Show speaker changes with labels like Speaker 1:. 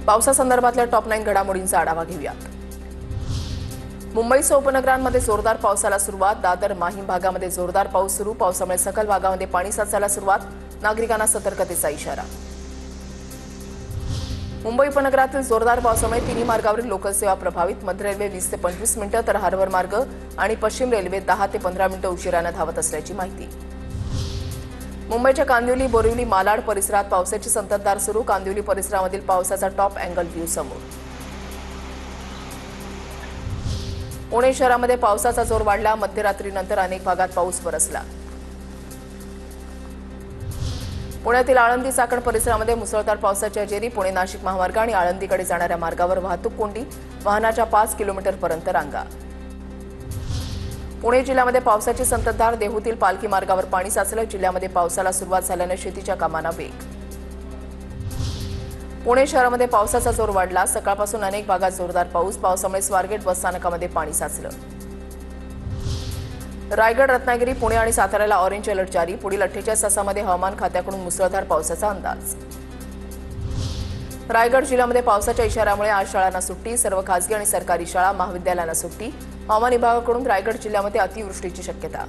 Speaker 1: पावसासंदर्भातल्या top 9 घडामोडींचा आढावा घेऊयात। मुंबईसह उपनगरांमध्ये जोरदार पावसाला सुरुवात। दादर माहीम भागामध्ये जोरदार पाऊस सुरू। पावसामुळे सकल भागामध्ये पाणी साचायला सुरुवात। नागरिकांना सतर्कतेचा इशारा। मुंबई उपनगरातील जोरदार पावसामुळे तिन्ही मार्गावरील लोकल सेवा प्रभावित। मध्य रेल्वे 20 ते 25 मिनिटं तर हार्बर मार्ग आणि पश्चिम रेल्वे 10 ते 15 मिनिटं उशिराने धावत असल्याची माहिती। मुंबईच्या कांदिवली, बोरिवली, मालाड परिसरात पावसाची संततधार सुरू। कांदिवली परिसरामधील पावसाचा टॉप अँगल व्ह्यू समोर। पुणे शहरामध्ये पावसाचा जोर वाढला। मध्यरात्रीनंतर अनेक भागात पाऊस बरसला। पुण्यातील आळंदी चाकण परिसरामध्ये मुसळधार पावसाची हजेरी। पुणे नाशिक महामार्ग आणि आळंदीकडे जाणाऱ्या मार्गावर वाहतूक कोंडी। वाहनाच्या 5 किलोमीटरपर्यंत रांगा। पुणे जिल्ह्यामध्ये पावसाची संततधार। देहूतील पालखी मार्गावर पाणी साचलं। जिल्ह्यामध्ये पावसाला सुरुवात झाल्याने शेतीच्या कामांना वेग। पुणे शहरामध्ये पावसाचा जोर वाढला। सकाळपासून अनेक भागात जोरदार पाऊस। पावसामुळे स्वारगेट बस स्थानकामध्ये पाणी साचलं। रायगड, रत्नागिरी, पुणे आणि साताऱ्याला ऑरेंज अलर्ट जारी। पुढील 48 तासांमध्ये हवामान खात्याकडून मुसळधार पावसाचा अंदाज। रायगड जिल्ह्यामध्ये पावसाच्या इशाऱ्यामुळे आज शाळांना सुट्टी। सर्व खासगी आणि सरकारी शाळा, महाविद्यालयांना सुट्टी। हवामान विभागाकडून रायगड जिल्ह्यामध्ये अतिवृष्टीची शक्यता।